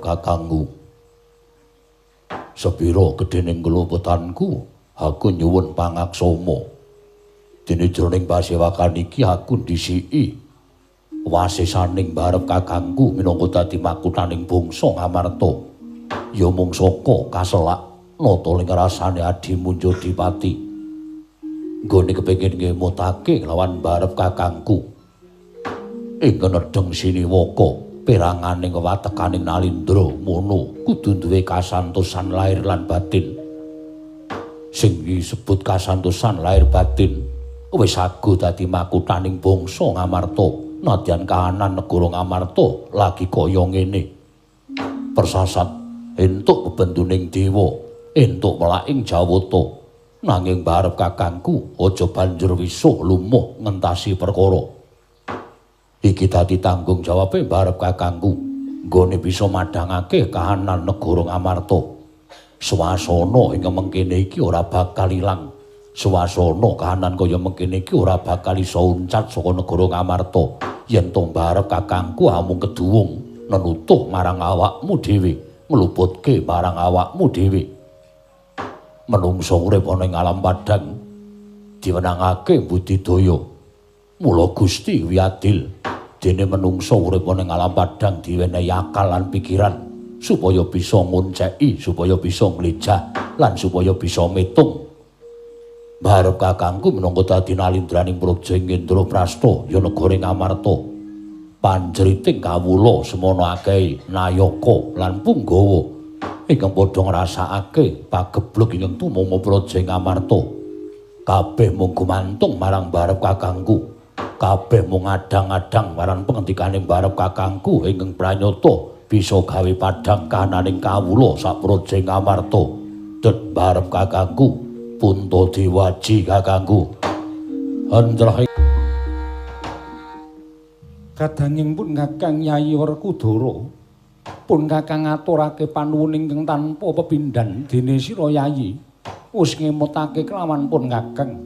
kakangku. Sepira gedhening kelupetanku, aku nyuwun pangaksama. Dene jroning pasewakan iki aku ndhisiki wasesaning barep kakangku minangka dadi makuthaning bangsa Ngamarta. Ya mung saka kaselak nata ling rasane adimu Jodipati. Nggone kepengin ngemutake lawan barep kakangku. Ing nedheng siniwaka peranganing wewatekaning Nalindra mono kudu duwe kasantosan lahir lan batin. Sing disebut kasantosan lahir batin wis sagu dadi makuthaning bangsa Ngamarta. Nadyan kahanan negara Ngamarta lagi kaya ngene. Persasat entuk bebenduning dewa, entuk melaking Jawata. Nanging barep kakangku aja banjur wisuh lumuh ngentasi perkara. Iki dadi tanggung jawabe barep kakangku. Nggone bisa madhangake kahanan negara Ngamarta. Swasana ing mengkene iki ora bakal ilang. Swasana kahanan kaya mengkene iki ora bakal iso uncat saka negara Ngamarta yen to barep kakangku amung keduwung nenutuh marang awakmu dhewe, ngluputke marang awakmu dhewe. Menungsa urip ana ing alam padhang diwenangake budidaya. Mula Gusti wiadil dene menungsa urip ana ing alam padhang diwenehi akal lan pikiran supaya bisa ngonceki, supaya bisa nglejah lan supaya bisa metung. Barep kakangku minangka dadi nalindraning praja ing Indraprastha ya negara Ngamarta. Panjriting kawula semono akeh Nayaka lan Punggawa ingkang padha ngrasakake pageblug ingkang tumama praja ing Ngamarta. Kabeh mung gumantung marang barep kakangku. Kabeh mung adhang-adhang marang pangendikaning barep kakangku ingkang pranyata bisa gawe padhang kahananing kawula sak praja ing Ngamarta. Det barep kakangku Puntadewaji kakangku. Andrahe kadanging pun Kakang Yayi Werkudara pun Kakang ngaturake panuwun ingkang tanpa pepindhan dene sira Yayi wis ngemutake kelawan pun Kakang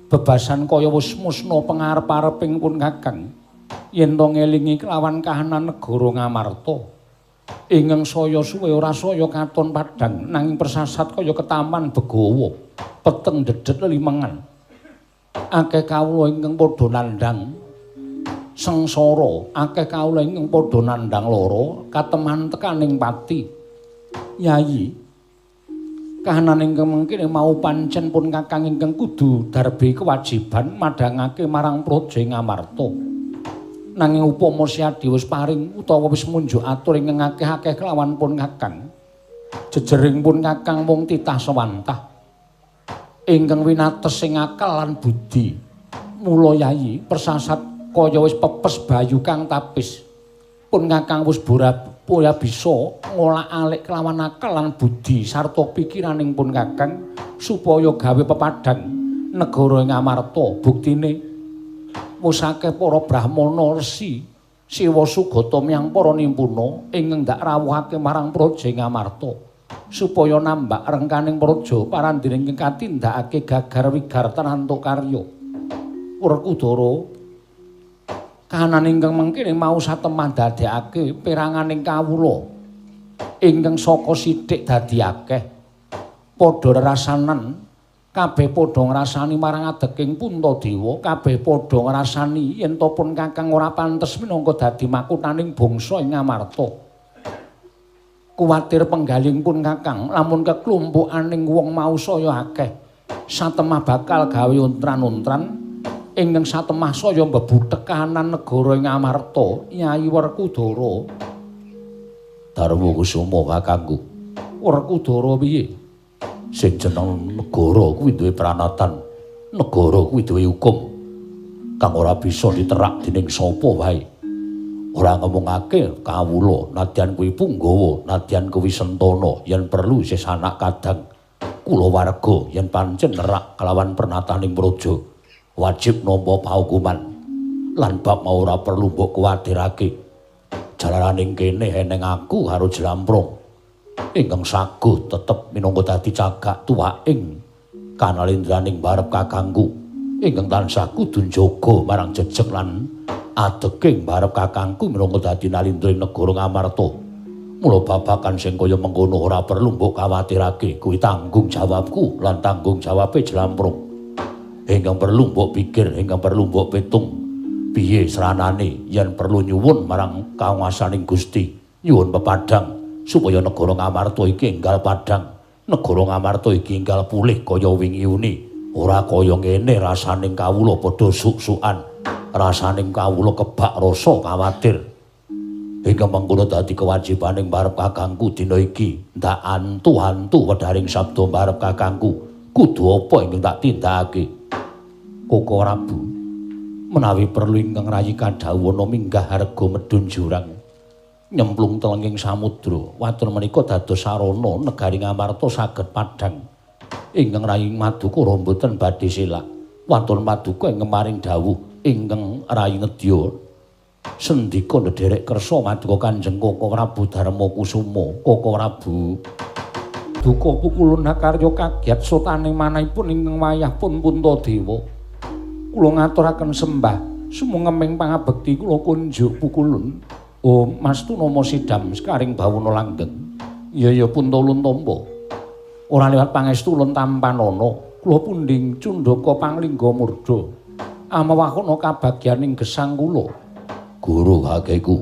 bebasan kaya wis musna pangarep-areping pun Kakang yen to ngelingi kelawan kahanan negara Ngamarta ingkang saya suwe ora saya katon padhang nanging persasat kaya ketaman Begawa peteng dedet lelimengan akeh kawula ingkang padha nandhang sengsara akeh kawula ingkang padha nandhang lara kateman tekaning pati. Yayi kahanan ingkang mengkene mau pancen pun Kakang ingkang kudu darbe kewajiban madhangake marang praja Ngamarta. Nanging upama Siadi wis paring utawa wis munjuk atur ingkang akeh-akeh kelawan pun Kakang. Jejering pun Kakang mung titah sawantah. Ingkang winates sing akal lan budi. Mula Yayi persasat kaya wis pepes bayu kang tapis. Pun Kakang wis boya bisa ngolak-alik kelawan akal lan budi sarta pikiraning pun Kakang supaya gawe pepadhang negara Ngamarta. Buktine wis akeh para brahmana resi Siwa Sugata miyang para nimpuna ingkang ndak rawuhake marang praja Ngamarta supaya nambak rengkaning praja parandene ingkang katindakake gagar wigar tanantuk karya. Werkudara kahanan ingkang mengkene mau satemah dadekake peranganing kawula ingkang saka sithik dadi akeh padha rasanan. Kabeh padha ngrasani marang adeking Puntadewa, kabeh padha ngrasani yen to pun Kakang ora pantes minangka dadi makuthaning bangsa ing Ngamarta. Kuwatir penggaling pun Kakang lamun keklumpukaning wong mau saya akeh, satemah bakal gawe untran-untran ingkang satemah saya mbebudhek kahanan negara ing Ngamarta. Yayi Werkudara. Darma Kusuma kakangku. Werkudara piye? Sing jeneng negara kuwi duwe pranatan, negara kuwi duwe hukum kang ora bisa diterak dening sapa wae. Ora ngomongake kawula nadyan kuwi Punggawa, nadyan kuwi Sentana yen perlu sesanak kadang kula warga yen pancen nerak kelawan pernataning praja wajib nampa pahukuman lan bab mau ora perlu mbok kuwatirake. Jalaning kene eneng aku karo Jlamprong ingkang saguh tetep minangka dadi cagak tuwaking kanalindraning barep kakangku ingkang tansah kudu njaga marang jejeg lan adeking barep kakangku minangka dadi nalindraning negara Ngamarta. Mula babakan sing kaya mengkono ora perlu mbok kuwatirake, kuwi tanggung jawabku lan tanggung jawabe Jlamprung. Ingkang perlu mbok pikir, ingkang perlu mbok pitung. Piye sranane yen perlu nyuwun marang kanguwasaning Gusti, nyuwun pepadang supaya negara Ngamarta iki enggal padhang, negara Ngamarta iki enggal pulih kaya wingi uni, ora kaya ngene rasaning kawula padha suk-sukan, rasaning kawula kebak rasa kuwatir. Ingkang mangkono dadi kewajibaning barep kakangku dina iki, ndak antu-antu wedharing sabda barep kakangku, kudu apa ingkang tak tindakake. Koko Prabu, menawi perlu ingkang rayi kadhawana minggah harga medun jurang nyemplung telenging samudra waton menika dados sarana negari Ngamarta saged padhang. Ingkang rayi Madukara mboten badhe selak waton Paduka ingkang maring dawuh ingkang rayi nedya sendika ndherek kersa Maduka Kanjeng Koko Prabu Darmakusuma. Koko Prabu, duka pukulun karya kagyat sotaning manahipun ingkang wayah pun Puntadewa. Kula ngaturaken sembah sumenging pangabekti kula kunjuk pukulun. Oh, Mastuna Sidam sekaring bawana langgeng. Ya Puntulun Tampa. Ora liwat pangestu Lun Tampanana, kula pundhing Cundaka Panglingga Murda. Amawakana kabagyaning gesang kula. Guru kakeku,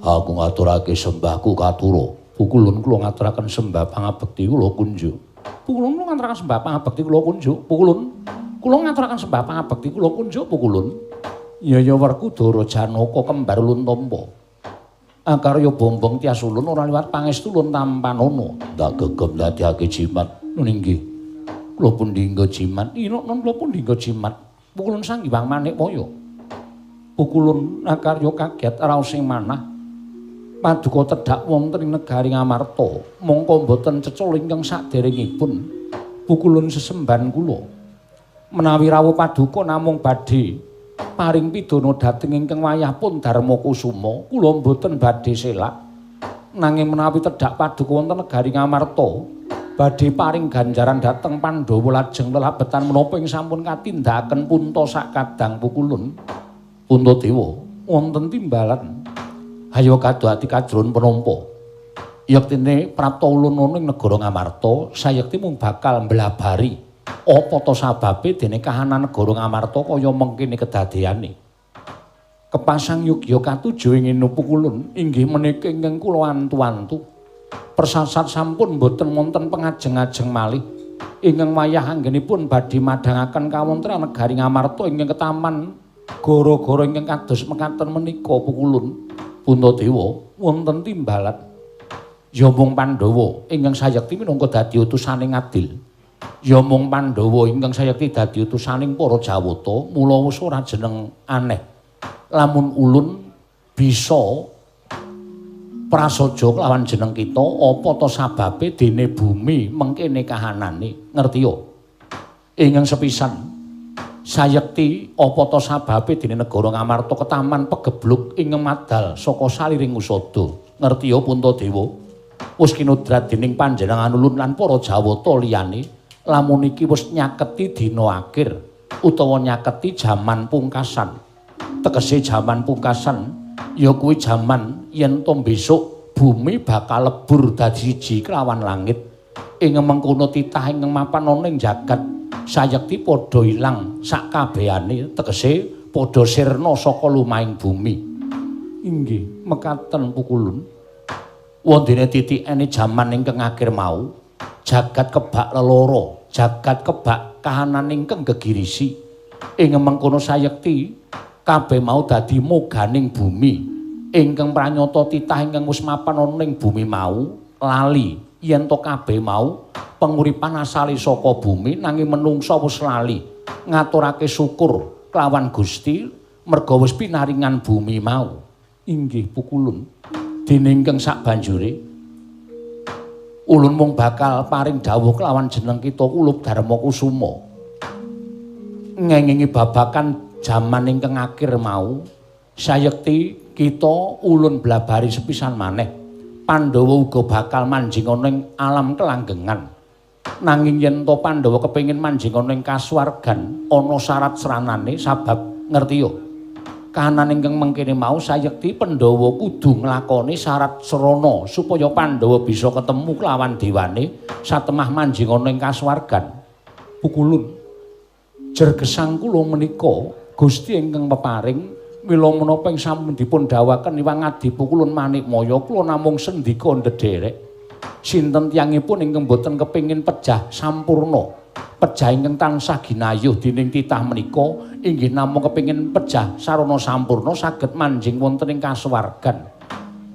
aku ngaturake sembahku katura. Pukulun kula ngaturaken sembah pangabekti kula kunjuk. Pukulun kula ngaturaken sembah pangabekti kula kunjuk. Pukulun kula ngaturaken sembah pangabekti kula kunjuk Pukulun. Ya Werkudara Janaka kembar Lun Tampa. Akarya bombong tias ulun ora liwat pangestu Lun Tampanana. Tak gegem dadekake jimat. Nggih. Kula pundhingga jimat. Non kula pundhingga jimat. Pukulun Sanghyang Manikmaya. Pukulun akarya kaget raos sing manah. Paduka tedhak wonten ing negari Ngamarta, mongko boten cecul ingkang saderengipun. Pukulun sesemban kula. Menawi rawuh Paduka namung badhe paring pidana dhateng ingkang wayahipun Darmakusuma, kula mboten badhe selak. Nanging menawi tedhak Paduka wonten negari Ngamarta, badhe paring ganjaran dhateng Pandhawa lajeng lelabetan menapa ing sampun katindakaken punta sakadang Pukulun. Puntadewa wonten timbalan. Hayo kadhati kajron penampa. Yektine prapta ulun ana ing negara Ngamarta, sayekti mung bakal mblabari apa ta sababe dene kahanan negara Ngamarta kaya mengkene kedadeyane. Kepasang yugya katujuh ing Pukulun inggih menika ingkang kula antu-antu. Persasat sampun boten wonten pengajeng-ajeng malih ingkang wayah anggenipun badhe madhangaken kawontenan negari Ngamarta ingkang ketaman gara-gara ingkang kados mekaten menika Pukulun. Puntadewa wonten timbalan. Ya mung Pandhawa ingkang sayekti minangka dadi utusaning adil. Ya mung Pandhawa ingkang sayekti dadi utusaning para Jawata, mula wis ora jeneng aneh. Lamun ulun bisa prasaja kelawan jeneng kita, apa ta sababe dene bumi mengkene kahanane, ngerti ya? Ingkang sepisan sayekti apa ta sababe dene negara Ngamarta ketaman pegebluk ing madal saka saliring usada. Ngerti ya Puntadewa? Wis kinudrat dening panjenengan ulun lan para Jawata liyane, lamun iki wis nyaketi dina akhir utawa nyaketi jaman pungkasan. Tegese jaman pungkasan ya kuwi jaman yen to besok bumi bakal lebur dadi siji kelawan langit. Ing mengkono titah ing mapan ana ing jagat sayekti padha ilang sakabehane, tegese padha sirna saka lumahing bumi. Inggih, mekaten Pukulun. Wondene titikane jaman ingkang akhir mau, jagat kebak lelara, jagat kebak kahanan ingkang gegirisi. Ing mengkono sayekti kabeh mau dadi moganing bumi. Ingkang pranyata titah ingkang wis mapan ana ing bumi mau lali yen to kabeh mau penguripan asale saka bumi, nanging menungsa wis lali ngaturake syukur kelawan Gusti merga wis pinaringan bumi mau. Inggih Pukulun. Dene ingkang sakbanjure ulun mung bakal paring dawuh kelawan jeneng kita Kulub Darmakusuma. Ngengingi babakan jaman ingkang akhir mau, sayekti kita ulun blabari sepisan maneh. Pandhawa uga bakal manjing ana ing alam kelanggengan. Nanging yen to Pandhawa kepengin manjing ana ing kasuwargan, ana syarat sranane sabab ngerti yo. kahanan ingkang mengkene mau sayekti Pandhawa kudu nglakoni syarat srana supaya Pandhawa bisa ketemu kelawan dewane satemah manjing ana ing kasuwargan. Pukulun jer gesang kula menika Gusti ingkang peparing mila menapa ing sampun dipun dawuhaken Hyang Adi Pukulun Manikmaya kula namung sendika ndederek sinten tiyangipun ingkang boten kepingin pejah sampurna pejah ingkang tansah ginayuh dening titah menika inggih namung kepingin pejah sarana sampurna saged manjing wonten ing kasuwargan.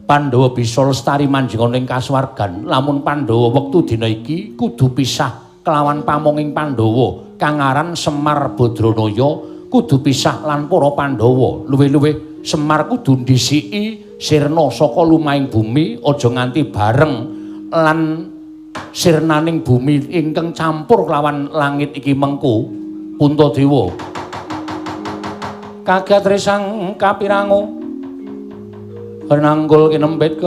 Pandhawa bisa lestari manjing ana ing kasuwargan lamun Pandhawa wektu dina iki kudu pisah kelawan pamonging Pandhawa kang aran Semar Badranaya kudu pisah lan para Pandhawa. Luwih-luwih Semar kudu ndhisiki sirna saka lumahing bumi aja nganti bareng lan sirnaning bumi ingkang campur kelawan langit iki mengku. Puntadewa kagatresang kapirango nanggul kinempit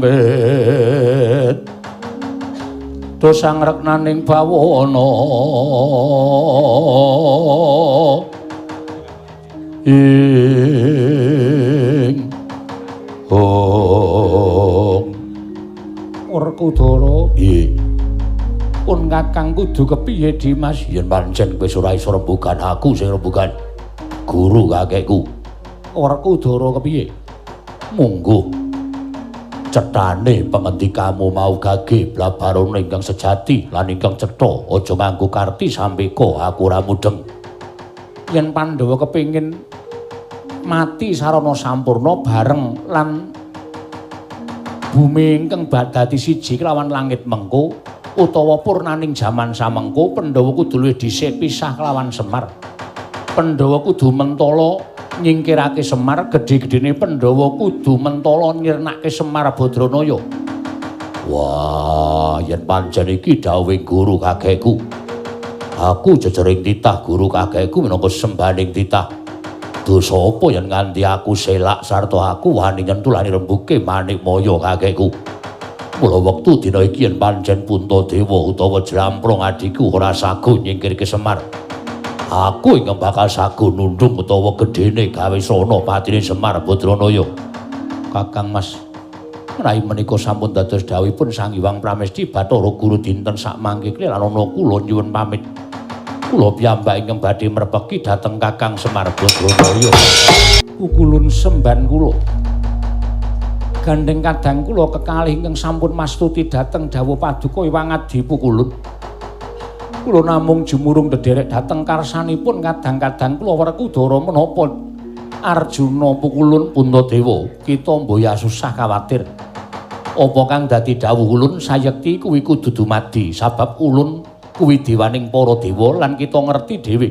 kambet dosang reknaning bawana ing Werkudara. Piye? Pun Kakang kudu kepiye Dimas? Yen pancen kowe ora iso rembugan aku sing rembugan guru kakekku. Werkudara kepiye? Munggo cethane pengendikamu mau gage blabarana ingkang sejati lan ingkang cetha aja nganggo karti sampeka aku ora mudeng. Yen Pandhawa kepingin mati sarana sampurna bareng lan bumi ingkang dadi siji kelawan langit mengko utawa purnaning jaman samengko Pandhawa kudu luwih dhisik pisah kelawan Semar. Pandhawa kudu mentala nyingkirake Semar, gedhe-gedhene Pandhawa kudu mentala nyirnake Semar Badranaya. Wah, yen pancen iki dawuhing guru kakekku. Aku jejering titah guru kakekku minangka sembaning titah. Dosa apa yen nganti aku selak sarta aku wani nyentulani rembuke Manikmaya kakekku. Mula wektu dina iki yen pancen Puntadewa utawa Jlamprong adhiku ora sago nyingkirke Semar. Aku ingkang bakal sago nundung utawa gedhene gawe srana patine Semar Badranaya. Kakang Mas, rai menika sampun dados dawuhipun Sang Hyang Pramesti Bathara Guru dinten sakmangke lan ana kula nyuwun pamit. Kula piyambak ingkang badhe mrepeki dhateng Kakang Semar Badranaya. Pukulun semban kula. Gandeng kadang kula kekalih ingkang sampun mastuti dhateng dawuh paduka Hyang Adi Pukulun. Kula namung jumurung dederek dhateng karsanipun kadang-kadang kula Werkudara menapa Arjuna Pukulun Puntadewa kita mboya susah kuwatir. Apa kang dadi dawuh ulun sayekti kuwi kudu dumadi sabab ulun kuwi dewaning para dewa lan kita ngerti dhewe.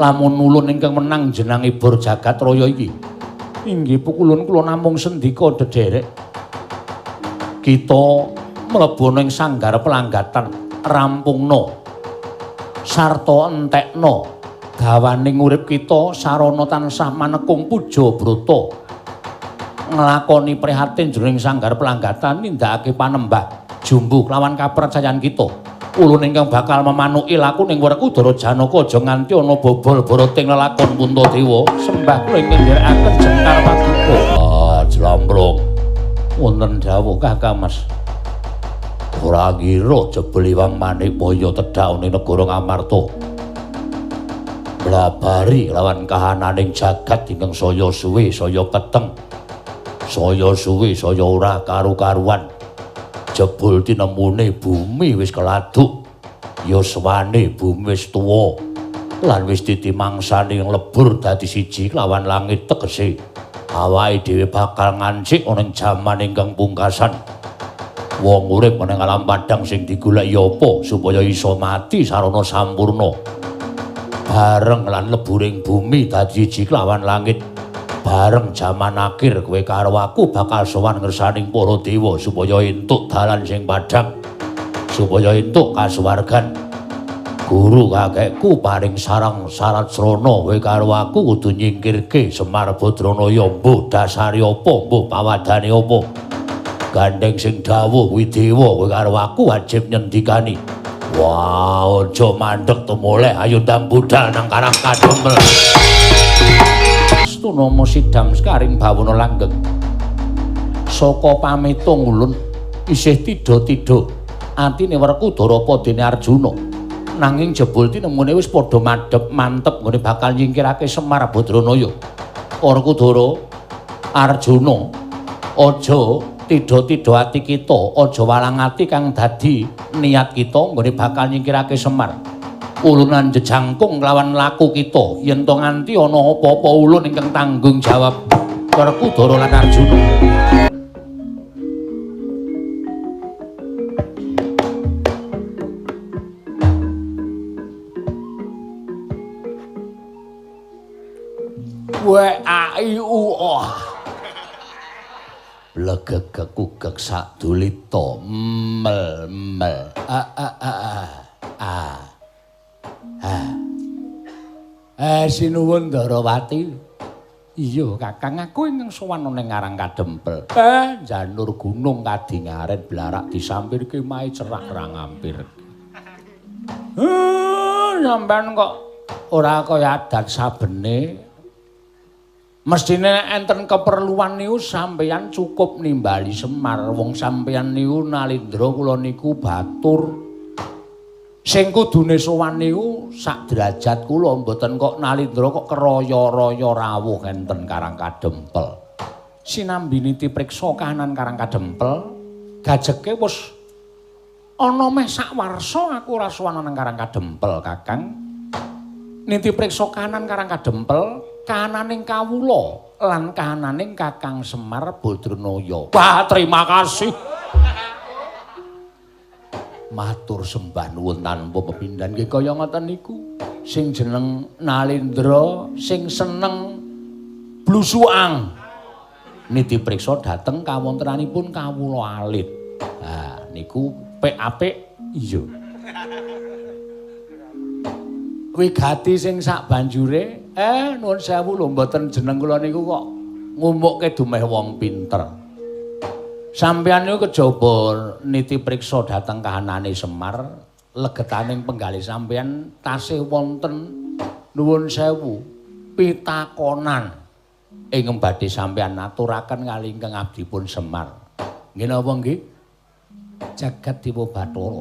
Lamun ulun ingkang menang jenenge bor jagat raya iki. Inggih Pukulun kula namung sendika dederek. Kita mlebu ing sanggar pelanggatan rampungna sarta entekna dawaning urip kita sarana tansah manekung puja brata nglakoni prihatin jroning sanggar pelanggatan nindakake panembah jumbuh lawan kapercayan kita. Ulun ingkang bakal memanuki laku ning Werkudara Janaka aja nganti ana bobol boroting lelakon Puntadewa. Sembah kula ingkang nderekaken jengkar paduka. Jlamprong Wonten dawuh Kakang Mas. Ora ngira jebul Hyang Manikmaya tedhak ning negara Ngamarta. Blabari lawan kahananing jagat ingkang saya suwe saya peteng. Saya suwe saya ora karu-karuan. Jebul tinemune bumi wis keladuk. Ya swane bumi wis tuwa. Lan wis ditimangsani lebur dadi siji lawan langit tegese. Awake dhewe bakal ngancik ana ing jaman ingkang pungkasan. Wong urip ning alam padang sing digoleki apa supaya iso mati sarana sampurna. Bareng lan leburing bumi dadi siji lawan langit. Bareng jaman akhir kowe karo aku bakal sowan ngersaning para dewa supaya entuk dalan sing padhang. Supaya entuk kasuwargan. Guru kakekku paring sarang syarat srana kowe karo aku kudu nyingkirke Semar Badranaya mbuh dasare apa mbuh pawadane apa. Gandeng sing dawuh kuwi dewa kowe karo aku wajib nyendikani. Wah, aja mandhek tumoleh ayo ndang budal nang Karang Kadempel. Astunama sidam sekaring bawana langgeng. Saka pamitung ulun isih tida-tida atine Werkudara padene Arjuna. Nanging jebul tinemune wis padha madhep mantep nggone bakal nyingkirake Semar Badranaya. Werkudara Arjuna, aja tida-tida ati kita, aja walang ati kang dadi niat kita nggone bakal nyingkirake Semar. Ulunan jejangkung lawan laku kita yen to nganti ana apa-apa ulun ingkang tanggung jawab Werkudara lan Arjuna. W-A-I-U-O Legegek-ugek sadulita mel-mel. Sinuwun Darawati. Iya, Kakang, aku ingkang sowan ning Karang Kadempel. Janur gunung kadingaren blarak disampirke mae cerah ra ngampir. Sampeyan kok ora kaya adat sabene. Mestine enten keperluan niku sampeyan cukup nimbali Semar. Wong sampeyan niku Nalindra kula niku batur. Sing kudune sowan niku sak derajat kula mboten kok Nalindra kok keroyo-royo rawuh enten Karang Kadempel. Sinambi niti priksa kahanan Karang Kadempel, gajeke wis ana meh sak warsa aku ora sowan nang Karang Kadempel, Kakang. Niti priksa kahanan Karang Kadempel, kahananing kawula lan kahananing Kakang Semar Badranaya. Wah, terima kasih. Matur sembah nuwun tanpa pepindhan nggih kaya ngoten niku. Sing jeneng Nalindra sing seneng blusuang niti priksa dhateng kawontenanipun kawula alit. Nah niku apik iya. Wigati sing sak banjure nuwun sewu lho mboten jeneng kula niku kok ngumukke dumeh wong pinter. Sampeyan niku kejaba niti priksa dhateng kahanane Semar, legetaning penggalih sampeyan tasih wonten nuwun sewu pitakonan ingkang badhe sampeyan aturaken kali ingkang abdipun Semar. Nggih napa nggih? Jagat Dewa Bathara.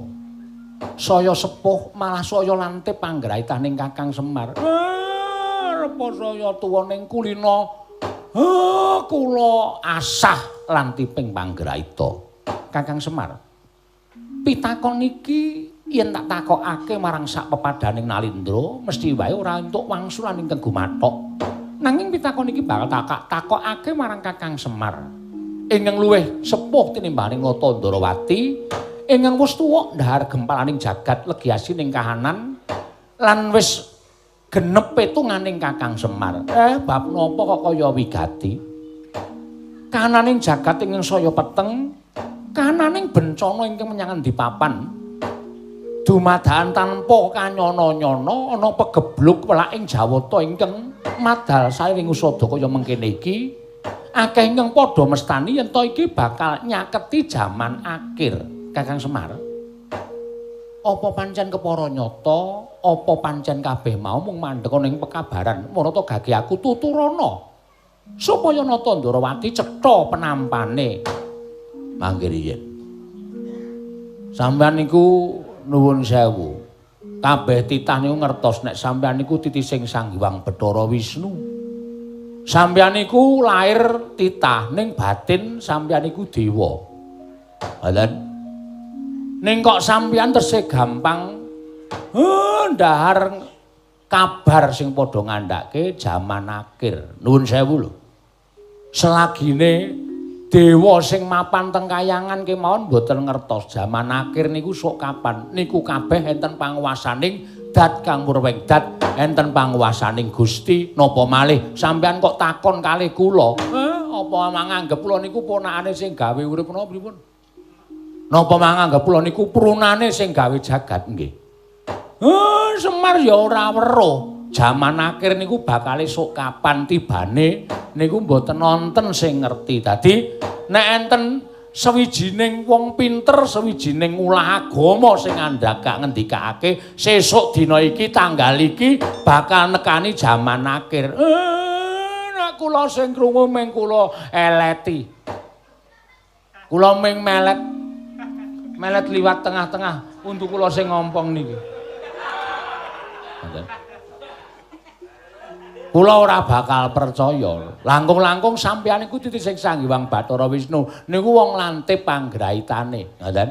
Saya sepuh malah saya lantip panggraitaning Kakang Semar. Repa saya tuwa ning kulina kula asah lan tiping panggraita. Kakang Semar, pitakon iki yen tak takokake marang sak pepadaning Nalindra mesti wae ora entuk wangsulan ingkang gumathok. Nanging pitakon iki bakal takokake marang Kakang Semar ingkang luwih sepuh tinimbang Natandrawati ingkang wis tuwa ndhahar gempalaning jagat legiasining kahanan lan wis genep petunganing Kakang Semar. Bab napa kok kaya wigati? Kahananing jagat ingkang saya peteng, kahananing bencana ingkang menyang endi papan. Dumadakan tanpa kanyana-nyana ana pegebluk welaking jawata ingkang madal saring usada kaya mengkene iki. Akeh ingkang padha mestani yen to iki bakal nyaketi jaman akhir, Kakang Semar. Apa pancen kepara nyata, apa pancen kabeh mau mung mandheka ning pekabaran marata gage aku tuturana supaya Natandrawati cetha penampane. Mangke riyen sampeyan niku nuwun sewu kabeh titah niku ngertos nek sampeyan niku titising Sang Hyang Bathara Wisnu. Sampeyan niku lair titah ning batin sampeyan niku dewa. Mboten ning kok sampeyan tesih gampang ndahar kabar sing padha ngandhake jaman akhir. Nuwun sewu lho. Selagine dewa sing mapan teng kayangan kemawon mboten ngertos jaman akhir niku sok kapan. Niku kabeh enten panguwasaning Dat Kang Purwengdat, enten panguwasaning Gusti. Napa malih sampeyan kok takon kalih kula? Apa manganggep kula niku ponakane sing gawe urip napa pripun? Napa manganggep kula niku prunane sing gawe jagat nggih? Semar ya ora weruh. Jaman akhir niku bakal esuk kapan tibane niku mboten wonten sing ngerti. Dadi nek enten sawijining wong pinter, sawijining ulah agama sing andhaka ngendikake sesuk dina iki tanggal iki bakal nekani jaman akhir. Nek kula sing krungu ming kula eleti. Kula ming melet liwat tengah-tengah untuk kula sing ngompong niki. Kula ora bakal percaya. Langkung-langkung sampeyan iku titi sing Sanghyang Bathara Wisnu niku wong lantip panggraitane, ngoten.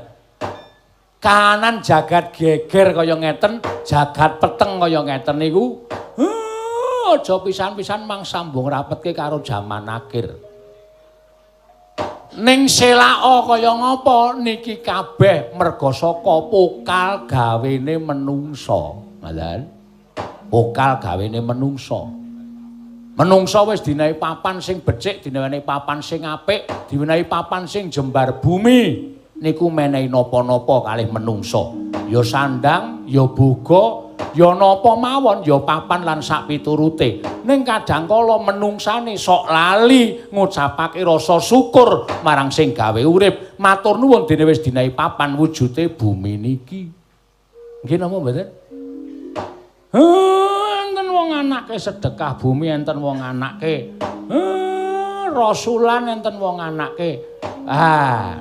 Kahanan jagat geger kaya ngeten, jagat peteng kaya ngeten niku. Aja pisan-pisan mang sambung rapetke karo jaman akhir. Ning selaka kaya ngapa niki kabeh merga saka pokal gawene menungsa, ngoten. Pokal gawene menungsa. Menungsa wis dinahi papan sing becik, dinahi papan sing apik, dinahi papan sing jembar bumi. Niku menehi napa-napa kalih menungsa. Ya sandang, ya boga, ya napa mawon, ya papan lan sak piturute. Ning kadang kala menungsane sok lali ngucapake rasa syukur marang sing gawe urip. Matur nuwun dene wis dinahi papan wujude bumi niki. Nggih napa mboten? Enten wong anake sedekah bumi, enten wong anake rasulan, enten wong anake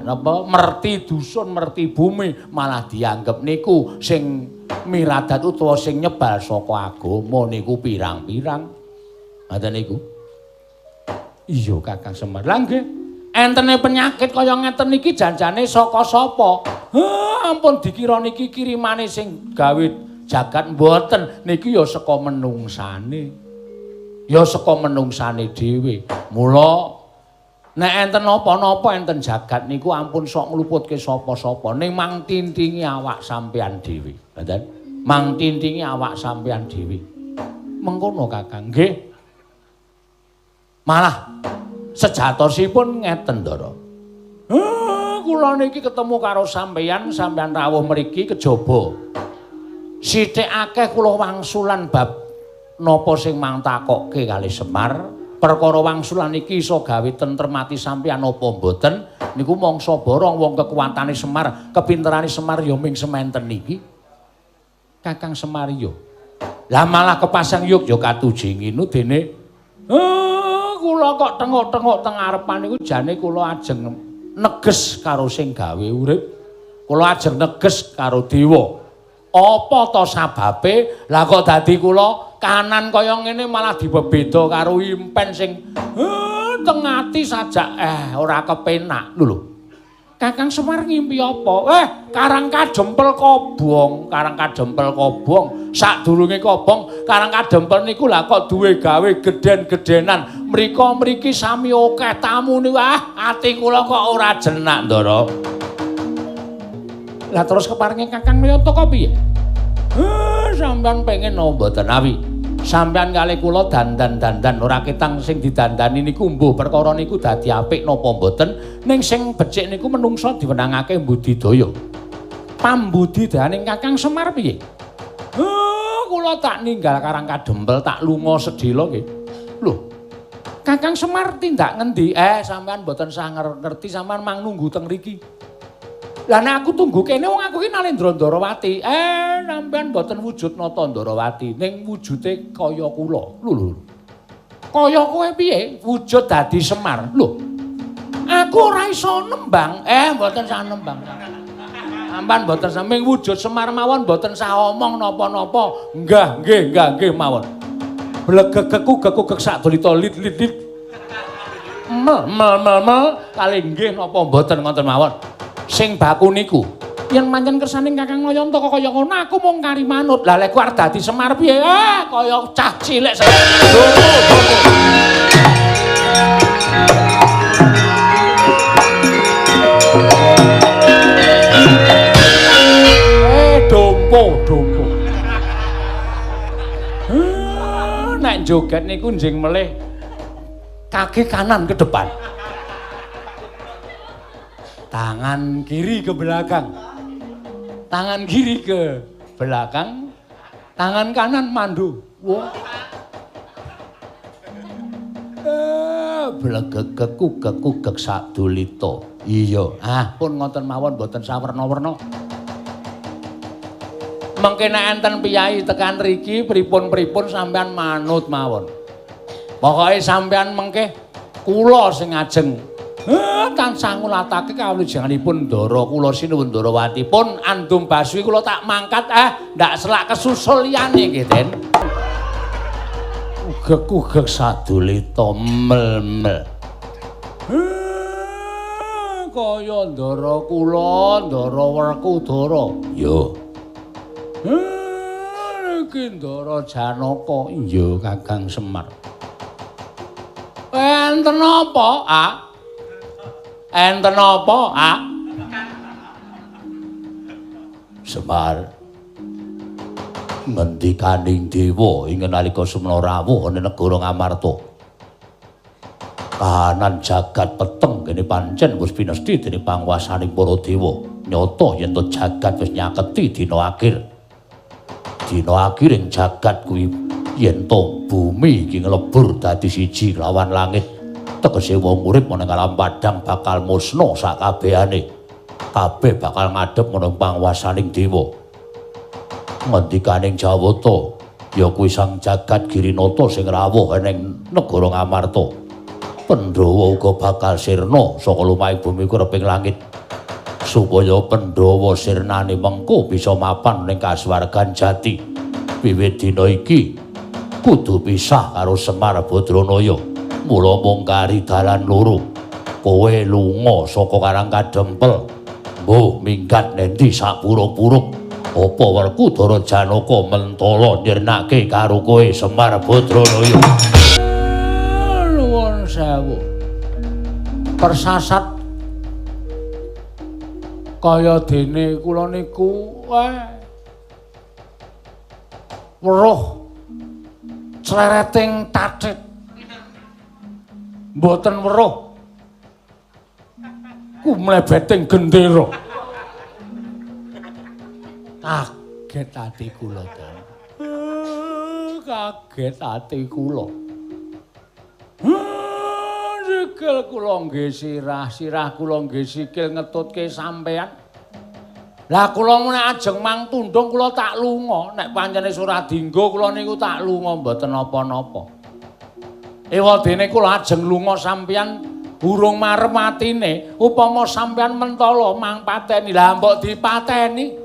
napa merti dusun, merti bumi, malah dianggep niku sing miradat utawa sing nyebal saka agama niku pirang-pirang. Ngoten niku. Iya Kakang Semar. Lah nggih, entene penyakit kaya ngeten niki janjane saka sapa? Ampun dikira niki kirimane sing gawe jagat mboten, niki ya saka menungsane. Ya saka menungsane dhewe. Mula nek enten napa-napa enten jagat niku ampun sok ngluputke sapa-sapa, ning mang tintingi awak sampean dhewe. Ngoten. Mang tintingi awak sampean dhewe. Mengkono Kakang. Nggih. Malah sejatosipun ngeten, Ndara. Kula niki ketemu karo sampean rawuh mriki kejaba. Sithik akeh kula wangsulan bab napa sing mang takokke kalih Semar. Perkara wangsulan iki iso gawe tentrem ati sampeyan napa mboten? Niku mangsa borong wong kekuwatane Semar, kepinterane Semar ya ming sementen niki. Kakang Semar yo. Lah malah kepasang yuk ya katuji nginu dene kula kok tengok-tengok teng arepan niku jane kula ajeng neges karo sing gawe urip. Kula ajeng neges karo dewa. Apa to sababe? Lah kok dadi kula kanan kaya ngene malah dibebeda karo impen sing teng ati sajak ora kepenak lho. Kakang Semar ngimpi apa? Karang kadempel kobong, karang kadempel kobong. Sadurunge kobong, karang kadempel niku lah kok duwe gawe geden-gedenan. Mriko-mriki sami akeh tamu niku ati kula kok ora jenak, Ndara. Lah terus keparinge Kakang Nayata kok piye? Sampeyan pengen mboten awi. Sampeyan kalih kula dandan-dandan ora ketang sing didandani niku mbuh perkara niku dadi apik napa mboten, ning sing becik niku menungsa diwenangake budidaya. Pambudidayaning Kakang Semar piye? Kula tak ninggal karang kadempel tak lunga sedhela nggih. Lho. Kakang Semar tindak ngendi? Sampeyan mboten sah ngerti, sampeyan mang nunggu teng mriki. Lah nek aku tunggu kene wong aku ki Nalendra Ndarawati. Sampeyan mboten wujud nata Ndarawati, ning wujude kaya kula. Lho. Kaya kowe piye? Wujud dadi Semar. Lho. Aku ora iso nembang. Mboten sah nembang. Sampeyan mboten saming wujud Semar mawon mboten sah omong napa-napa. Nggih mawon. Blegegek sak dolita lit. Mel kalih nggih napa mboten ngoten mawon. Sing baku niku yen pancen kersaning Kakang Nayanta kok kaya ngono aku mung kari manut. Lah lek ku arep dadi Semar piye? Kaya cah cilik. Dompo. Nek joget niku njing melih kaki kanan ke depan. Tangan kiri ke belakang. Tangan kiri ke belakang. Tangan kanan mandu. Wah. blegegek kugek sadulita. Iya, pun ngoten mawon mboten sawerna-werna. Mengke nek enten piyai tekan riki pripun-pripun sampean manut mawon. Pokoke sampean mengke kula sing ajeng tansah ngulatake kawilujenganipun Ndara kula sinuwun Ndarawati pun andum baswi kula tak mangkat ndak selak kesusul liyane nggih Den. Ugek-ugek sadulita mel-mel. Kaya Ndara kula, Ndara Werkudara. Yo. Iki Ndara Janaka. Iya Kakang Semar. Enten apa, Enten apa, Semar. Ngendikaning dewa ing nalika Sumana rawuh ana negara Ngamarta. Kahanan jagat peteng kene pancen wis pinesti dening panguwasaning para dewa. Nyata yen to jagat wis nyaketi dina akhir. Dina akhiring jagat kuwi yen to bumi iki nglebur dadi siji lawan langit. Tegese wong urip ana ing alam padhang bakal musna sakabehane. Kabeh bakal ngadhep menawa panguwasaning dewa. Ngendikaning Jawata ya kuwi sang jagat Girinata sing rawuh ning negara Ngamarta. Pandhawa uga bakal sirna saka lumahing bumi kureping langit. Supaya Pandhawa sirnane mengko bisa mapan ning kasuwargan jati. Wiwit dina iki kudu pisah karo Semar Badranaya. Mula mung kari dalan loro. Kowe lunga saka Karang Kadempel. Mbuh minggat nendi sapuruk-puruk. Apa Werkudara Janaka mentala nyirnake karo kowe Semar Badranaya. Nuwun sewu. Persasat kaya dene kula niku weruh clereting tatit. Mboten weruh kumlebeting gendera. Kaget ati kula, Den. Kaget ati kula. Sikil kula nggih sirah kula nggih sikil ngetutke sampean. Lah kula nek ajeng mang tundung kula tak lunga, nek pancene Suradingga kula niku tak lunga mboten napa-napa. Ewadene kula ajeng lunga sampean urung marep matine, upama sampean mentala mang pateni, lah mbok dipateni.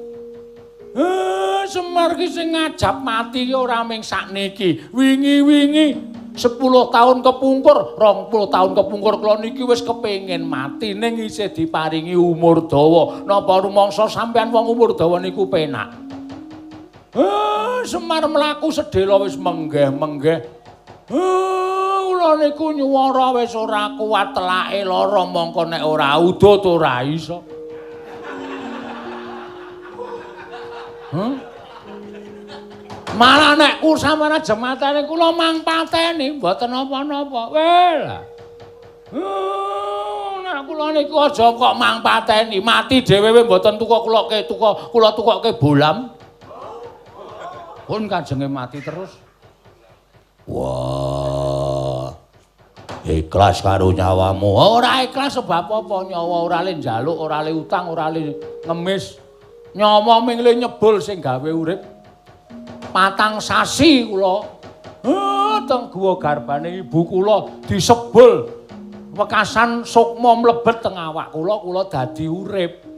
Semar ki sing ngajap mati ora ming sakniki. Wingi-wingi 10 tahun kepungkur, 20 tahun kepungkur kula niki wis kepengin mati ning isih diparingi umur dawa. Napa rumangsa sampean wong umur dawa niku penak? Semar mlaku sedhela wis menggeh-menggeh. Kula niku nyuwara wis ora kuat telake lara mongko nek ora udut ora iso. Malah nek ku sampeyan jematane kula mang pateni mboten napa-napa. Lah. Nek kula niku aja kok mang pateni, mati dhewe mboten kula tukokke bolam. Pun kajenge mati terus. Wah. Ikhlas karo nyawamu. Ora ikhlas sebab apa? Nyawa ora le njaluk, ora le utang, ora le ngemis. Nyawa ming le nyebul sing gawe urip. 4 sasi kula teng guwa garbane ibu kula disebul wekasan sukma mlebet teng awak kula dadi urip.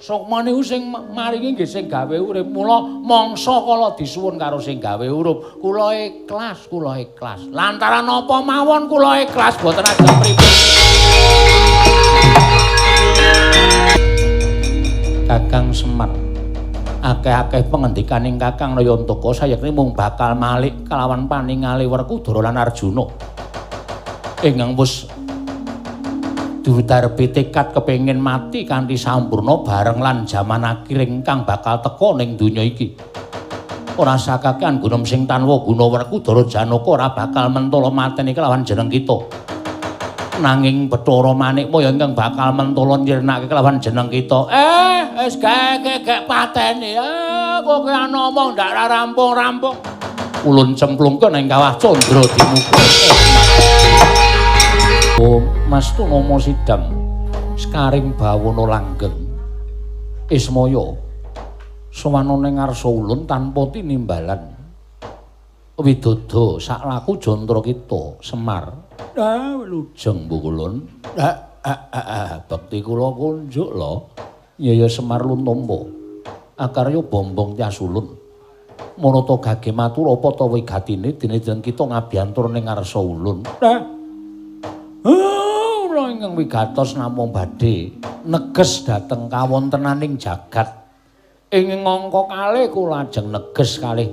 Sukma niku sing maringi nggih sing gawe urip. Mula mangsa kala disuwun karo sing gawe urip. Kula ikhlas. Lantaran apa mawon kula ikhlas boten ajeng pripun. Kakang Semar akeh-akeh pengendikaning Kakang Nayantaka sayekti mung bakal malik kelawan paningale Werkudara lan Arjuna. Ingkang wis dudarepi tekad kepengin mati kanthi sampurna bareng lan jaman akhir ingkang bakal teka ning donya iki. Ora sakakean gunem sing tanwa guna Werkudara Janaka ora bakal mentala mateni kelawan jeneng kita. Nanging Bathara Manikmaya ingkang bakal mentala nyirnake kelawan jeneng kita. Wis gek pateni. Kok ana omong ndak rampung-rampung. Ulun cemplungkeun ing kawah Candra Dimuka. Mas Tunama Sidam sekaring bawana langgeng Ismaya sawanane ngarsa ulun tanpa tinimbalan widodo saklaku jantara kita Semar lujeng Bu Kulun bekti kula kunjuk lho ya Semar Luntompa akarya bombong Tyasulun manata gage matur apa ta wigatine dene kita ngabiyantur ning ngarsa ulun kula ingkang wigatos namung badhe neges dhateng kawontenaning jagat. Ing angka kalih kula ajeng neges kalih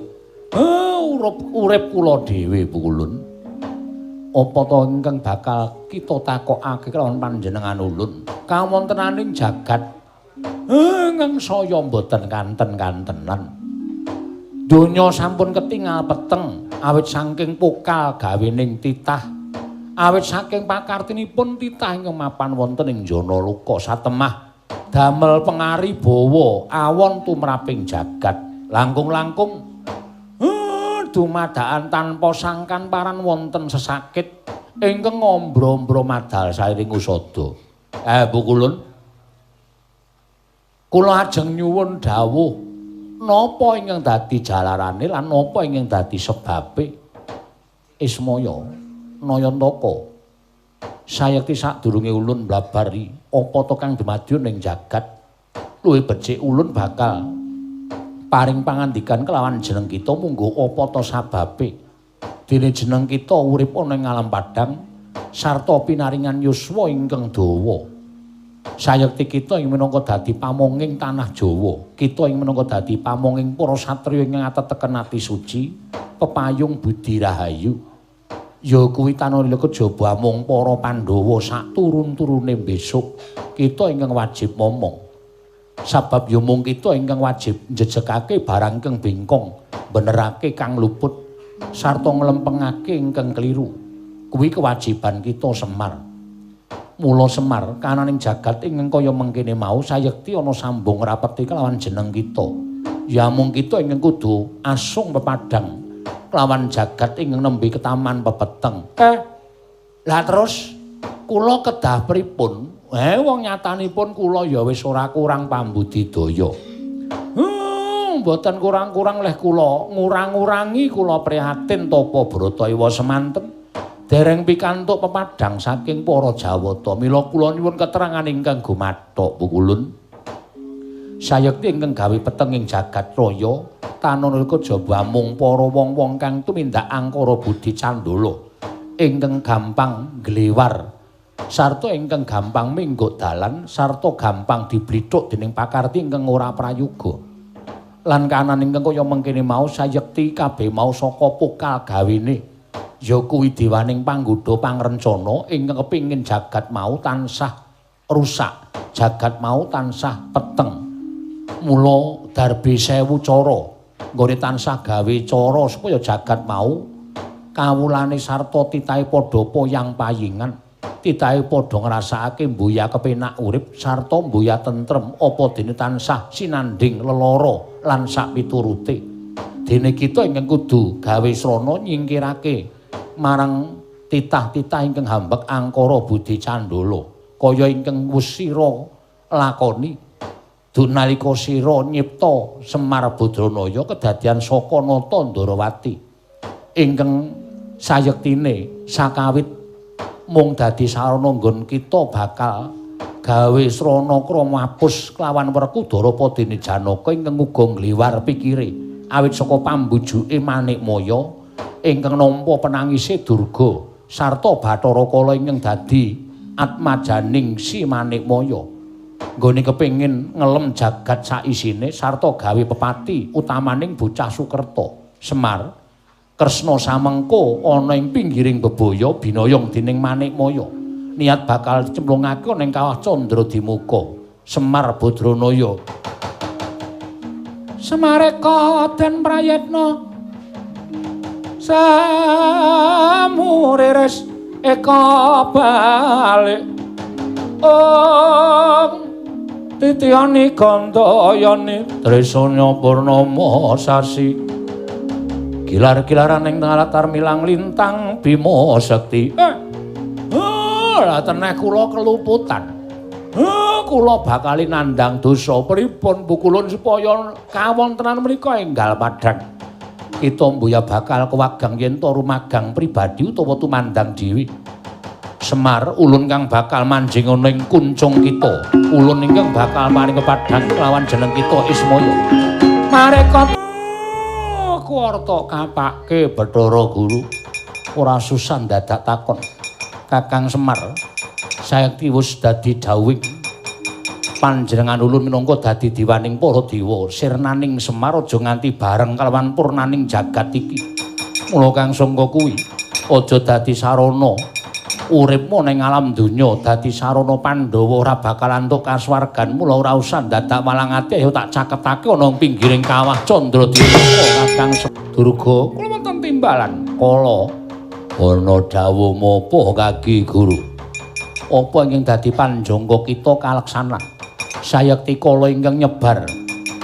urip kula dhewe Bu Kulun. Apa ta ingkang bakal kita takokake kelawan panjenengan ulun kawontenaning jagat ingkang saya boten kanten-kantenan. Donya sampun ketingal peteng awit saking pokal gawening titah. Awit saking pakartinipun titah ingkang mapan wonten ing jana luka satemah damel pengari bawa awon tumraping jagat langkung-langkung dumadakan tanpa sangkan paran wonten sesakit ingkang ngombro-ombro madal sairing usada. Bu Kulun kula ajeng nyuwun dawuh napa ingkang dadi jalarane lan napa ingkang dadi sebabe Ismaya Nayantaka sayekti sadurunge ulun mblabari apa to kang dumadya ning jagat luwih becik ulun bakal paring pangandikan kelawan jeneng kita munggo apa to sababe dene jeneng kita urip ana ing alam padang sarta pinaringan yuswa ingkang dawa sayekti kita ing minangka dadi pamonging tanah Jawa kita ing minangka dadi pamonging para satriya ingkang ateteken ati suci pepayung budi rahayu ya kuwi tanala kejaba mung para Pandhawa sak turun-turune besok kita ingkang wajib momong sabab ya mung kita ingkang wajib njejekake barang kang bengkong benerake kang luput sarta nglempengake ingkang kliru kuwi kewajiban kita Semar. Mula Semar kananing jagat ingkang kaya mengkene mau sayekti ana sambung rapeti kelawan jeneng kita ya mung kita ingkang kudu asung pepadang lawan jagat ingkang nembe ketaman pepeteng. Lah terus kula kedah pripun? Wong nyatanipun kula ya wis ora kurang pambudidaya. Mboten kurang-kurang leh kula ngurang-urangi kula prihatin tapa Brataewa semanten dereng pikantuk pepadang saking para Jawata. Mila kula nyuwun keterangan ingkang gumathok Bu Kulun. Sayekti ingkang gawe peteng ing jagat raya tanana kejaba mung para wong-wong kang tumindak angkara budi candala ingkang gampang glewar sarta ingkang gampang minggo dalan sarta gampang diblithuk dening pakarti ingkang ora prayoga lan kanan ingkang kaya mengkene mau sayekti kabeh mau saka pokal gawene ya kuwi dewaning panggodha pangrencana ingkang kepingin jagat mau tansah rusak jagat mau tansah peteng mula darbe 1000 cara nggone tansah gawe cara supaya jagat mau kawulane sarta titahe padha poyang payingan titahe padha ngrasakake mbuya kepenak urip sarta mbuya tentrem apa dene tansah sinanding lelara lan sak piturute dene kita ingkang kudu gawe srana nyingkirake marang titah-titah ingkang hambek angkara budi candala kaya ingkang wis sira lakoni dunalika sira nyipta Semar Badranaya kedadian saka nata Ndarawati ingkang sayektine sakawit mung dadi sarana nggon kita bakal gawe srana krama apus kelawan Werkudara padene Janaka ingkang uga ngliwar pikire awit saka pambujuke Manikmaya ingkang nampa penangise Durga sarta Bathara Kala ingkang dadi atmajaning Si Manikmaya nggone kepengin ngelem jagat saisine sarta gawe pepati utamaning bocah Sukerta Semar Kresna samengko ana ing pinggiring bebaya binayong dening Manikmaya niat bakal cemplungake ning kawah Candradimuka Semar Badranaya Semareka den prayitna samuriris eka balik titiyani gandayani tresna purnama sasi gilar-gilaran ing tengah latar milang lintang Bima Sekti lah teneh kula keluputan. Kula bakali nandhang dosa pripun Bu Kulun supaya kawontenan menika enggal padhang. Kita mbuya bakal kewagang yen to rumagang pribadi utawa tumandang dhewe. Semar ulun kang bakal manjing ana ing kuncung kita. Ulun ingkang bakal maring kepadhang lawan jeneng kita Ismaya. Mareka kuarta kapake Bathara Guru. Ora susah dadak takon. Kakang Semar, saekti wis dadi dawuh panjenengan ulun minangka dadi diwaning para dewa. Sirnaning Semar aja nganti bareng kalawan purnaning jagat iki. Mula kang sangka kuwi aja dadi sarana uripmu ning alam donya, dadi sarana Pandhawa ora bakal antuk kasuwargan. Mula ora usah dadak malang ati, ayo tak caketake ana ing pinggiring kawah Candradipura. Kakang Durga, kula wonten timbalan kala ana dawuh mapa Kaki Guru? Apa ingkang dadi panjangga kita kalaksana? Sayekti kala ingkang nyebar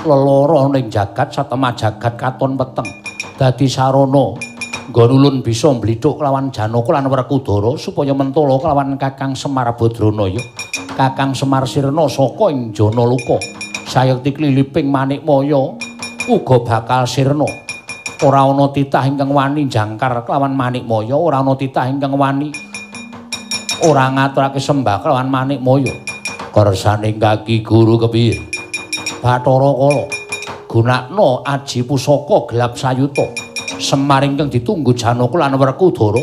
lelara ning jagat satemah jagat katon peteng. Dadi sarana nggon ulun bisa mblithuk kelawan Janaka lan Werkudara supaya mentala kelawan Kakang Semar Badranaya. Kakang Semar sirna saka ing Janaluka. Sayekti kliliping Manikmaya uga bakal sirna. Ora ana titah ingkang wani jangkar kelawan Manikmaya, ora ana titah ingkang wani ora ngaturake sembah kelawan Manikmaya. Kersane Kaki Guru kepiye? Bathara Kala gunakna aji pusaka gelap sayuta. Semar ingkang ditunggu Janaka lan Werkudara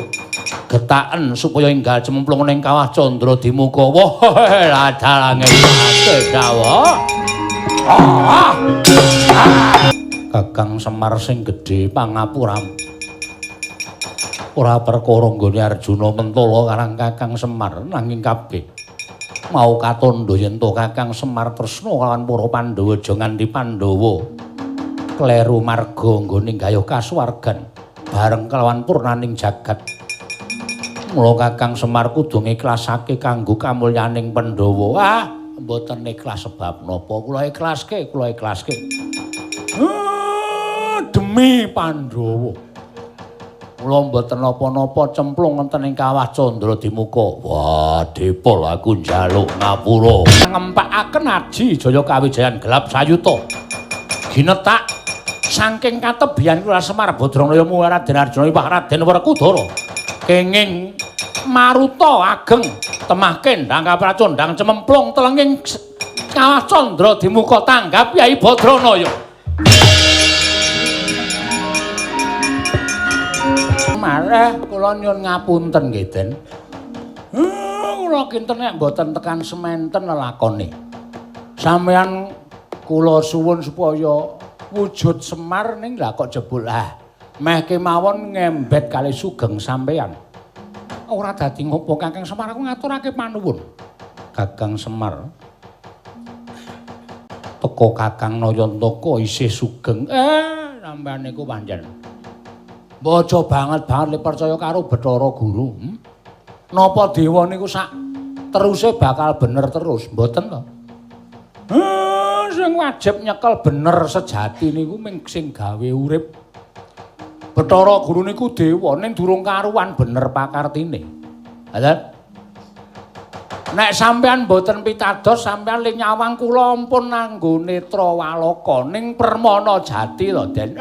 getaken supaya enggal cemplung ning kawah Candradipura. Wah, la dalange dawa. Kakang Semar sing gedhe pangapuramu. Ora perkara nggone Arjuna mentala karang Kakang Semar nanging kabeh mau katandha yen to Kakang Semar tresna kalawan para Pandhawa aja nganti Pandhawa kleru marga nggone gayuh kasuwargan bareng kelawan purnaning jagat. Mula Kakang Semar kudu ngiklasake kanggo kamulyaning Pandhawa. Mboten ikhlas sebab napa? Kula ikhlaske. Demi Pandhawa. Kula mboten napa-napa cemplung wonten ing kawah Candradipura. Wah, dipol aku njaluk ngapura. Ngempakaken aji jaya kawijayan gelap sayuta. Ginetak saking katebian kula Semar Badranaya muwah Raden Arjuna Iwah Raden Werkudara. Kenging maruta ageng temah kendhang kapracondhang cememplung telenging kawah Candradipura tanggap Kyai Badranaya. Mareh kula nyuwun ngapunten nggih, Den. Kula kinten nek mboten tekan sementen lelakone. Sampeyan kula suwun supaya wujud Semar ning lha kok jebul meh kemawon ngembet kalih sugeng sampeyan. Ora dadi ngopo Kakang Semar aku ngaturake panuwun. Kakang Semar teko Kakang Nayantaka isih sugeng. Sampeyan niku pancen bojo banget le percaya karo Bathara Guru. Napa dewa niku sak teruse bakal bener terus, mboten to? Sing wajib nyekel bener sejati niku ming sing gawe urip. Bathara Guru niku dewa ning durung karuan bener pakartine. Ngoten. Nek sampean mboten pitados sampean ling nyawang kula ampun nganggo netra walaka ning Permana Jati to, Den.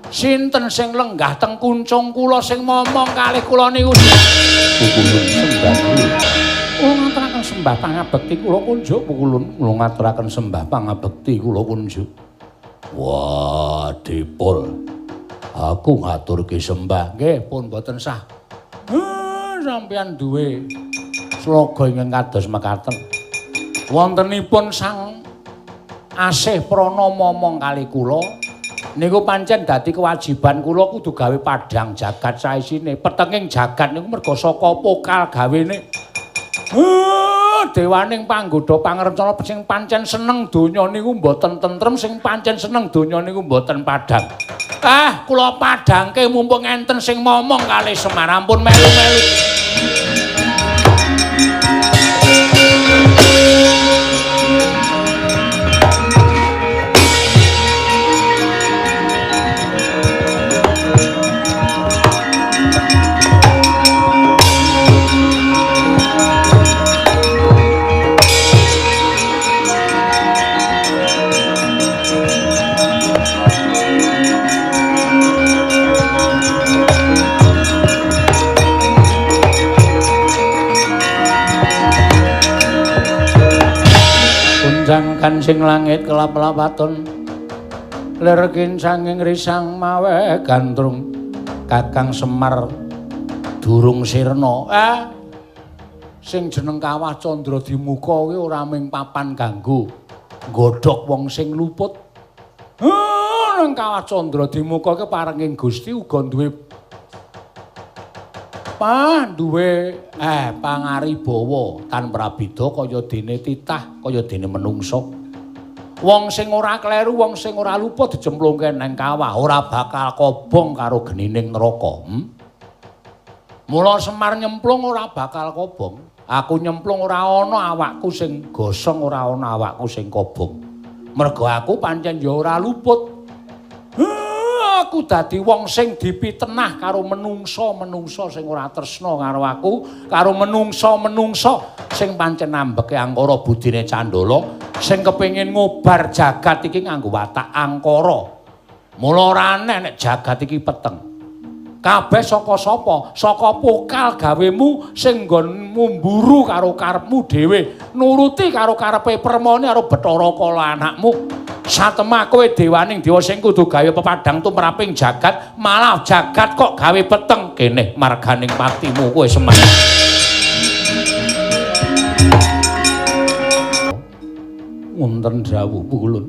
Sinten sing lenggah teng kuncung kula sing momong kalih kula niku? Pukulun sembah. Kula ngaturaken sembah pangabekti kula kunjuk Pukulun. Kula ngaturaken sembah pangabekti kula kunjuk. Wah, dipol. Aku ngaturke sembah. Nggih, pun boten sah. Sampeyan duwe sloga ingkang kados mekaten. Wontenipun Sang Asih Prana momong kalih kula. Niku pancen dadi kewajiban kula kudu gawe padhang jagat saisine. Petenging jagat niku merga saka pokal gawene. Dewaning panggoda pangrencana sing pancen seneng donya niku mboten tentrem, sing pancen seneng donya niku mboten padhang. Kula padhangke mumpung enten sing momong kalih Semar, ampun melu-melu. Jangkan sing langit kelap-lapaton lerkin sanging risang mawe gandrung Kakang Semar durung sirna sing jeneng Kawah Candra Dimuka kuwi ora ming papan kanggo nggodhog wong sing luput nang Kawah Candra Dimuka ki parenging Gusti uga duwe pangaribawa tan prabida kaya dene titah kaya dene menungsa. Wong sing ora kleru, wong sing ora luput dicemplungke nang kawah ora bakal kobong karo genining neraka. Mula Semar nyemplung ora bakal kobong. Aku nyemplung ora ana awakku sing gosong, ora ana awakku sing kobong. Mergo aku pancen ya ora luput. Aku dadi wong sing dipitenah karo menungsa sing ora tresna karo aku, karo menungsa sing pancen ambeke angkara budine Candala, sing kepengin ngobar jagat iki nganggo watak angkara. Mula ora aneh nek jagat iki peteng. Kabeh saka sapa? Saka pokal gawemu sing nggonmu mburu karo karepmu dhewe, nuruti karo karepe permane karo Bathara Kala anakmu. Satemah kowe dewaning dewa sing kudu gawe pepadang tumraping jagat, malah jagat kok gawe peteng. Kene marganing patimu kowe Semar. Wonten dawuh Pulun.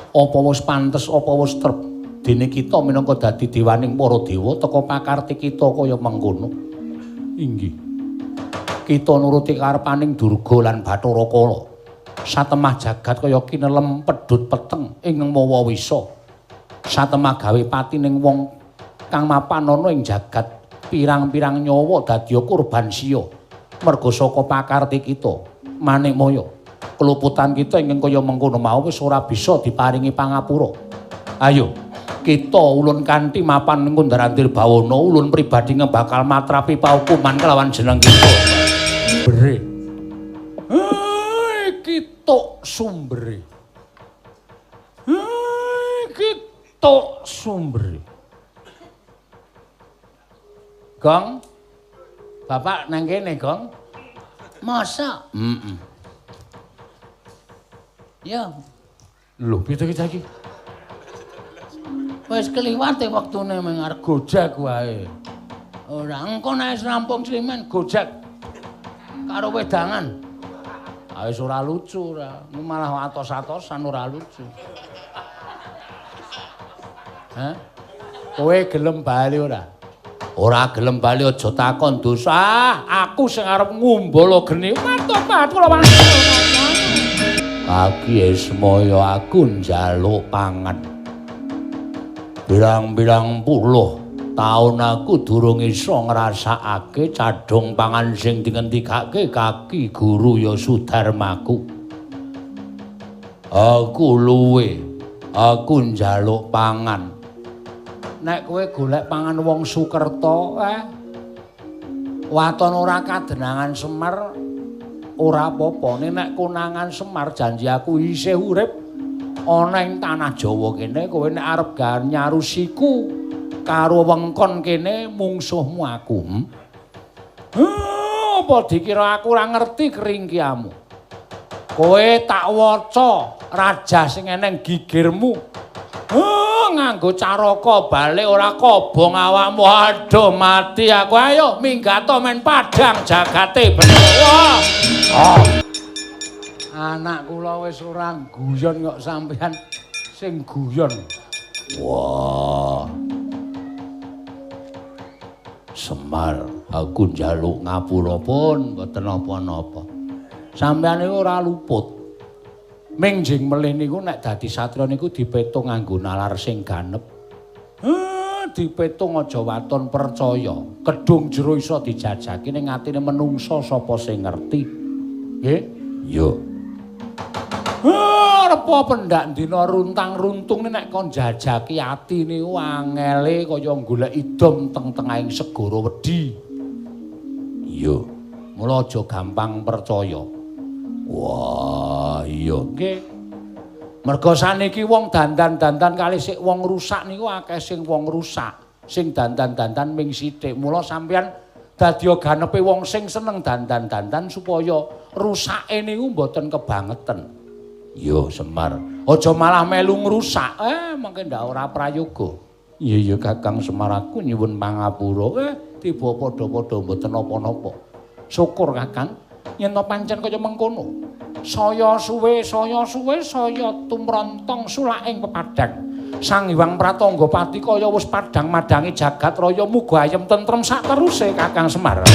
Apa wis pantes apa wis trep dene kita minangka dadi dewaning para dewa teka pakarti kita kaya mengkono. Inggih. Kita nuruti karepaning Durga lan Bathara Kala. Satemah jagat kaya kinelem pedhut peteng ing mawa wisa. Satemah gawe pati ning wong kang mapan ana ing jagat, pirang-pirang nyawa dadi kurban sia. Merga saka pakarti kita, Manikmaya, keluputan kita ingkang kaya mengkono mau wis ora bisa diparingi pangapura. Ayo, kita ulun kanthi mapan ning Kundarantir Bawana, ulun pribadi bakal matrapi paukuman kelawan jeneng kita. Bere. Kituk sumbere. Kituk sumbere. Gong. Bapak nang kene, Gong. Masa? Ya. Lho, piye iki saiki? Wis kliwat wektune mung arep gojek wae. Ora engko nek wis rampung Slimen gojek karo wedangan. Wis ora lucu ora, malah atos-atosan ora lucu. Hah? Kowe gelem bali ora? Ora gelem bali aja takon dosa. Aku sing arep ngumbala geni. Matur kula Kaki Esmaya aku njaluk pangan. Birang-birang puluh taun aku durung iso ngrasakake cadhong pangan sing dingendikake Kaki Guru Yasudarmaku. Aku luwe, aku njaluk pangan. Nek kowe golek pangan wong Sukerta, waton ora kadenangan Semar, ora apa-apa. Nek konangan Semar janji aku isih urip ana ing tanah Jawa kene, kowe nek arep nyarusiku karo wengkon kene mungsuhmu aku. Apa dikira aku ora ngerti keringkiamu? Kowe tak waca raja sing eneng gigirmu. Nganggo caraka balik ora kobong awakmu. Aduh mati aku. Ayo minggato men padang jagate Benawa. Anak kula wis ora guyon kok sampeyan sing guyon. Wah. Semar, aku njaluk ngapura pun mboten napa-napa. Sampeyan niku ora luput. Mingjing melih niku nek dadi satriya niku dipetung nganggo nalar sing ganep. Dipetung aja waton percaya. Kedung jero iso dijajaki ning atine menungsa sapa sing ngerti. Nggih? Yo. Apa pendak dina runtang-runtung nek kon jajaki ati niku angele kaya golek idom teng-tengahing segara wedi. Iya, mula aja gampang percaya. Wah, iya nggih. Merga saniki wong dandan-dandan kalih sik wong rusak niku akeh sing wong rusak, sing dandan-dandan ming sithik. Mula sampeyan dadya ganepe wong sing seneng dandan-dandan supaya rusake niku mboten kebangeten. Yo Semar, aja malah melu ngrusak. Mengke ndak ora prayoga. Iya Kakang Semar aku nyuwun pangapura. Tiba padha-padha mboten napa-napa. Syukur Kakang, yen to pancen kaya mengkono. Saya suwe saya tumrontong sulaking pepadang. Sang Hyang Pratanggapati kaya wis padhang madangi jagat raya muga ayem tentrem sak teruse Kakang Semar.